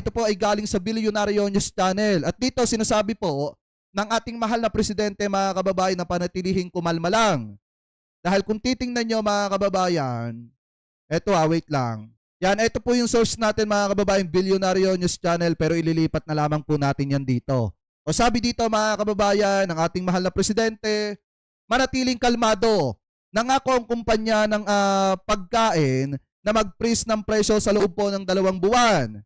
ito po ay galing sa Bilyonaryo News Channel. At dito sinasabi po ng ating mahal na presidente, mga kababayan, na panatilihing kumalma lang. Dahil kung titingnan nyo, mga kababayan, eto wait lang. Yan, ito po yung source natin, mga kababayan, Bilyonaryo News Channel, pero ililipat na lamang po natin yan dito. O sabi dito, mga kababayan, ng ating mahal na presidente, manatiling kalmado. Nangako ang kumpanya ng pagkain na mag-freeze ng presyo sa loob po ng 2 buwan.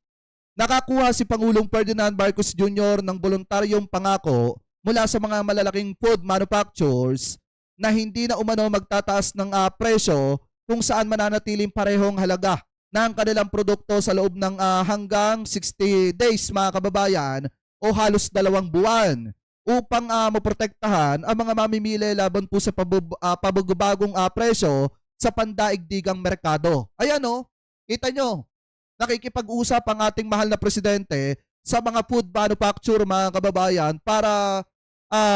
Nakakuha si Pangulong Ferdinand Marcos Jr. ng voluntaryong pangako mula sa mga malalaking food manufacturers na hindi na umano magtataas ng presyo kung saan mananatiling parehong halaga ng kanilang produkto sa loob ng hanggang 60 days, mga kababayan, o halos 2 buwan upang maprotektahan ang mga mamimili laban po sa pabagong presyo sa pandaigdigang merkado. Ayan o, kita nyo, nakikipag-usap ang ating mahal na presidente sa mga food manufacturer, mga kababayan, para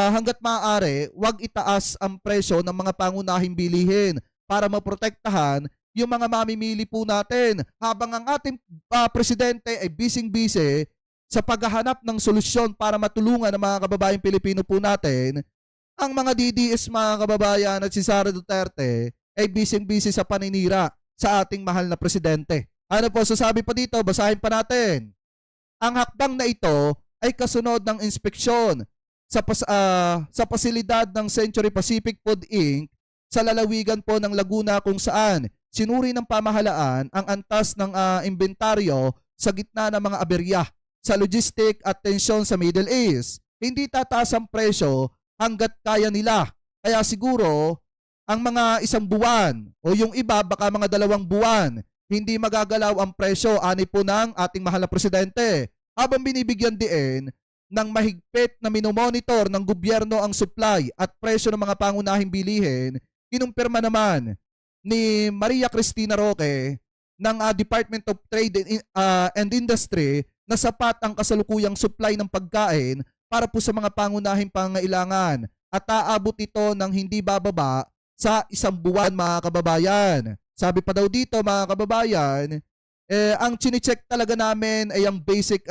hanggat maaari, wag itaas ang presyo ng mga pangunahing bilihin para maprotektahan yung mga mamimili po natin. Habang ang ating presidente ay busy-busy sa paghahanap ng solusyon para matulungan ang mga kababayang Pilipino po natin, ang mga DDS, mga kababayan, at si Sara Duterte ay busy-busy sa paninira sa ating mahal na presidente. Ano po sasabi pa dito? Basahin pa natin. Ang hakbang na ito ay kasunod ng inspeksyon sa pasilidad ng Century Pacific Food Inc. sa lalawigan po ng Laguna, kung saan sinuri ng pamahalaan ang antas ng inventaryo sa gitna ng mga aberya sa logistic at tensyon sa Middle East. Hindi tataas ang presyo hanggat kaya nila. Kaya siguro ang mga 1 buwan o yung iba baka mga 2 buwan hindi magagalaw ang presyo, ani po ng ating mahal na presidente. Habang binibigyan din ng mahigpit na minomonitor ng gobyerno ang supply at presyo ng mga pangunahing bilihin, kinumpirma naman ni Maria Cristina Roque ng Department of Trade and Industry na sapat ang kasalukuyang supply ng pagkain para po sa mga pangunahing pangailangan at aabot ito ng hindi bababa sa 1 buwan, mga kababayan. Sabi pa daw dito, mga kababayan, ang chine-check talaga namin ay ang basic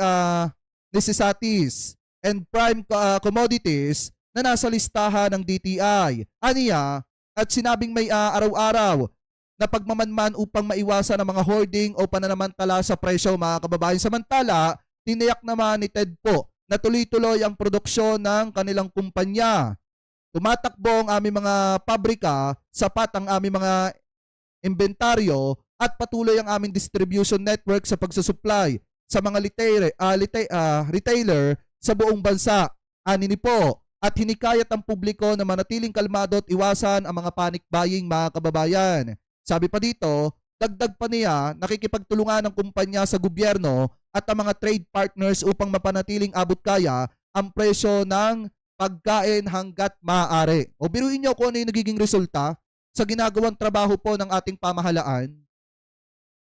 necessities and prime commodities na nasa listahan ng DTI. Aniya, at sinabing may araw-araw na pagmamanman upang maiwasan ang mga hoarding o pananamantala sa presyo, mga kababayan. Samantala, tiniyak naman ni Ted po na tuloy-tuloy ang produksyon ng kanilang kumpanya. Tumatakbo ang aming mga pabrika, sapat ang aming mga inventaryo at patuloy ang aming distribution network sa pagsusupply sa mga retailer sa buong bansa. Anini po, at hinikayat ang publiko na manatiling kalmado at iwasan ang mga panic buying, mga kababayan. Sabi pa dito, dagdag pa niya, nakikipagtulungan ng kumpanya sa gobyerno at ang mga trade partners upang mapanatiling abot kaya ang presyo ng pagkain hanggat maaari. O biruin nyo kung ano yung nagiging resulta sa ginagawang trabaho po ng ating pamahalaan.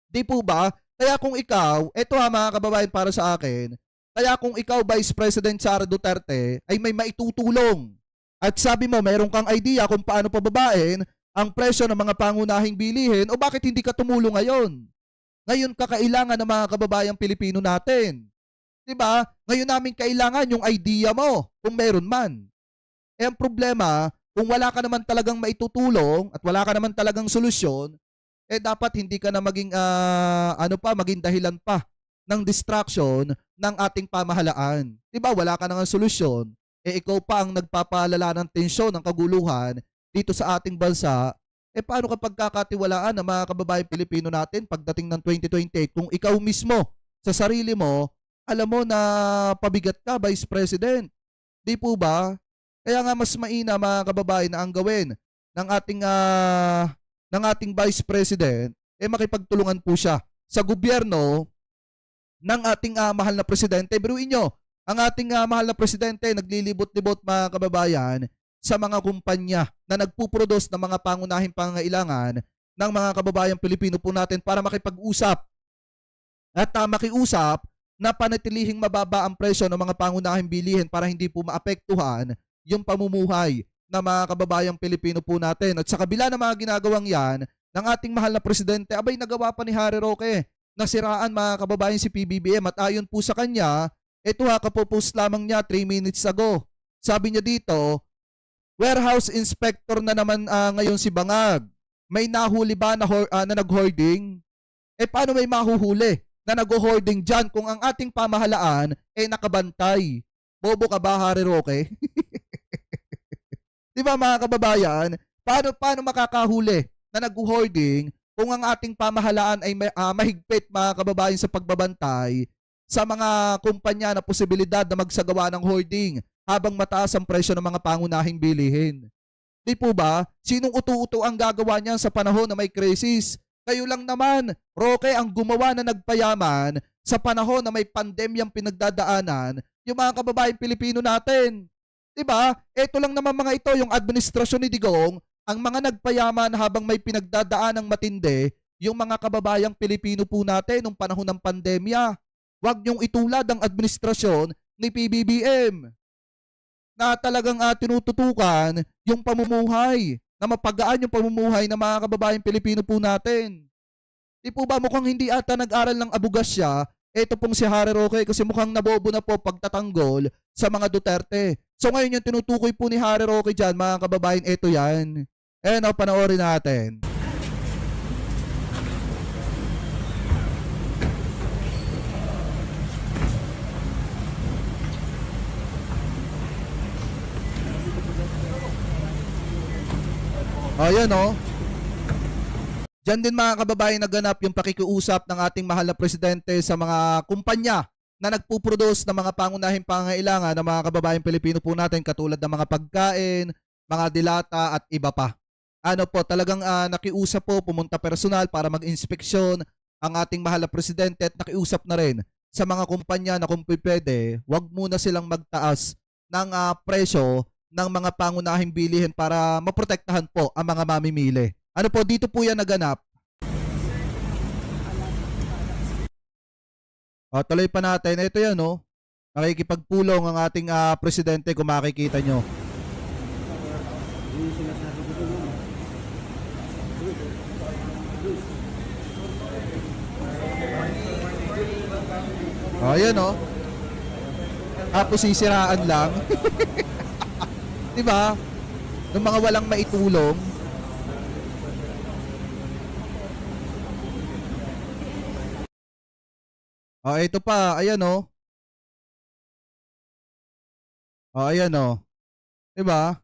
Di po ba? Kaya kung ikaw, eto mga kababayan, para sa akin, kaya kung ikaw, Vice President Sara Duterte, ay may maitutulong at sabi mo meron kang idea kung paano pababain ang presyo ng mga pangunahing bilihin, o bakit hindi ka tumulong ngayon? Ngayon kakailangan ng mga kababayang Pilipino natin. Diba? Ngayon namin kailangan yung idea mo, kung meron man. Eh ang problema, kung wala ka naman talagang maitutulong at wala ka naman talagang solusyon, eh dapat hindi ka na maging maging dahilan pa ng distraction ng ating pamahalaan. 'Di ba? Wala ka nang solusyon, eh ikaw pa ang nagpapalala ng tensyon, ng kaguluhan dito sa ating bansa. Eh paano kapag kakatiwalaan ng mga kababayang Pilipino natin pagdating ng 2028 kung ikaw mismo sa sarili mo alam mo na pabigat ka, Vice President? 'Di po ba? Kaya nga mas maina, mga kababayan, na ang gawin ng ating Vice President makipagtulungan po siya sa gobyerno ng ating mahal na presidente. Biruin nyo, ang ating mahal na presidente naglilibot-libot, mga kababayan, sa mga kumpanya na nagpuproduce ng mga pangunahing pangangailangan ng mga kababayang Pilipino po natin para makipag-usap at makiusap na panatilihing mababa ang presyo ng mga pangunahing bilihin para hindi po maapektuhan yung pamumuhay ng mga kababayang Pilipino po natin. At sa kabila ng mga ginagawang yan ng ating mahal na presidente, abay nagawa pa ni Harry Roque nasiraan mga kababayan si PBBM at ayon po sa kanya, ito ha, kapopost lamang niya 3 minutes ago. Sabi niya dito, warehouse inspector na naman ngayon si Bangag. May nahuli ba na nag-hoarding? Paano may mahuhuli na nag-hoarding dyan kung ang ating pamahalaan nakabantay? Bobo ka ba, Harry Roque? Di ba mga kababayan? Paano makakahuli na nag-hoarding kung ang ating pamahalaan ay mahigpit mga kababayan sa pagbabantay sa mga kumpanya na posibilidad na magsagawa ng hoarding habang mataas ang presyo ng mga pangunahing bilihin? Di po ba? Sinong utu-uto ang gagawa niyan sa panahon na may krisis? Kayo lang naman, Roque, ang gumawa na nagpayaman sa panahon na may pandemyang pinagdadaanan yung mga kababaeng Pilipino natin. Diba? Ito lang naman mga ito, yung administrasyon ni Digong, ang mga nagpayaman habang may pinagdadaan ng matindi, yung mga kababayang Pilipino po natin nung panahon ng pandemya. Huwag niyong itulad ang administrasyon ni PBBM na talagang tinututukan yung pamumuhay, na mapagaan yung pamumuhay ng mga kababayang Pilipino po natin. Di po ba mukhang hindi ata nag-aral ng abugas siya, ito pong si Harry Roque, kasi mukhang nabobo na po pagtatanggol sa mga Duterte. So ngayon yung tinutukoy po ni Harry Roque dyan, mga kababayan, ito yan. Panoorin natin. Ayan Diyan din mga kababayan naganap yung pakikiusap ng ating mahal na presidente sa mga kumpanya na nagpuproduce ng mga pangunahing pangangailangan ng mga kababayan Pilipino po natin katulad ng mga pagkain, mga dilata at iba pa. Talagang nakiusap po, pumunta personal para mag-inspeksyon ang ating mahal na presidente at nakiusap na rin sa mga kumpanya na kung pwede, wag muna silang magtaas ng presyo ng mga pangunahing bilihin para maprotektahan po ang mga mamimili. Dito po yan naganap. Tuloy pa natin. Ito yan, nakikipagpulong ang ating presidente kung makikita nyo. Ayan, Tapos sisiraan lang. Diba? Ng mga walang maitulong. Ito pa. Ayan, ayan, diba?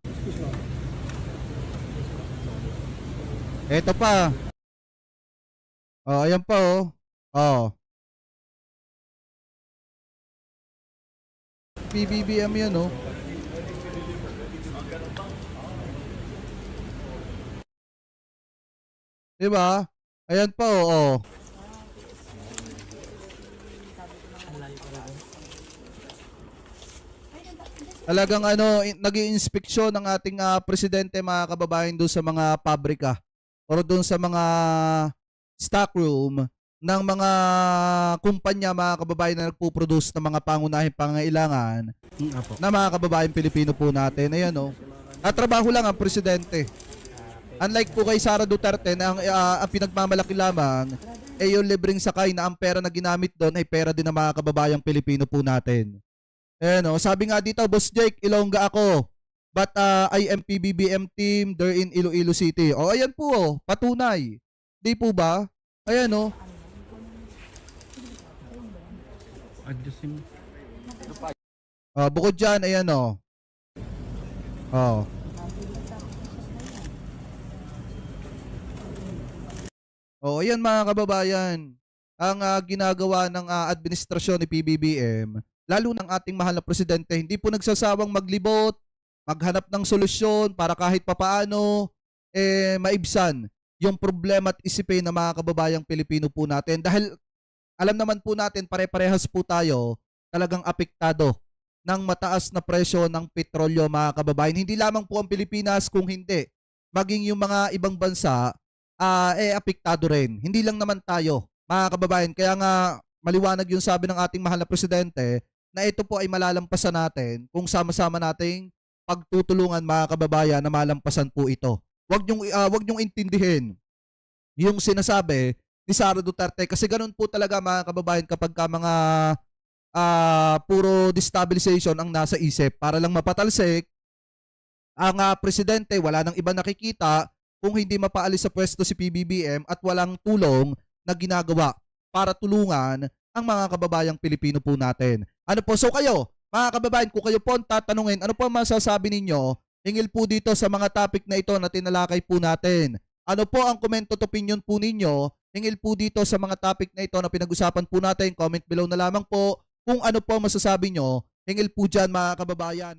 Ito pa. Ayan pa, PBBM yan, Diba? Ayan pa, Talagang nag-iinspeksyon ng ating presidente mga kababayan doon sa mga pabrika o doon sa mga stock room ng mga kumpanya mga kababayan na nagpo-produce ng mga pangunahing pangangailangan na mga kababayan Pilipino po natin. Ayan trabaho lang ang presidente. Unlike po kay Sara Duterte na ang pinagmamalaki lamang yung libreng sakay na ang pera na ginamit doon ay pera din ng mga kababayang Pilipino po natin. Sabi nga dito, Boss Jake, Ilongga ako. But I am PBBM team there in Iloilo City. Ayan po, patunay. Di po ba? Ayan bukod dyan, ayan ayan mga kababayan. Ang ginagawa ng administrasyon ni PBBM, lalo ng ating mahal na presidente, hindi po nagsasawang maglibot, maghanap ng solusyon para kahit papaano maibsan yung problema at isipin ng mga kababayang Pilipino po natin. Dahil alam naman po natin, pare-parehas po tayo talagang apektado ng mataas na presyo ng petrolyo mga kababayan. Hindi lamang po ang Pilipinas, kung hindi, maging yung mga ibang bansa apektado rin. Hindi lang naman tayo mga kababayan. Kaya nga maliwanag yung sabi ng ating mahal na presidente na ito po ay malalampasan natin kung sama-sama nating pagtutulungan mga kababayan na malampasan po ito. Wag niyong intindihin yung sinasabi ni Sara Duterte. Kasi ganun po talaga mga kababayan kapag ka mga puro destabilization ang nasa isip para lang mapatalsik ang presidente, wala nang iba nakikita kung hindi mapaalis sa pwesto si PBBM at walang tulong na ginagawa para tulungan ang mga kababayang Pilipino po natin. Ano po? So kayo, mga kababayan, kung kayo po ang tatanungin, ano po ang masasabi ninyo hingil po dito sa mga topic na ito na tinalakay po natin? Ano po ang comment at opinion po ninyo hingil po dito sa mga topic na ito na pinag-usapan po natin? Comment below na lamang po kung ano po ang masasabi nyo hingil po dyan mga kababayan.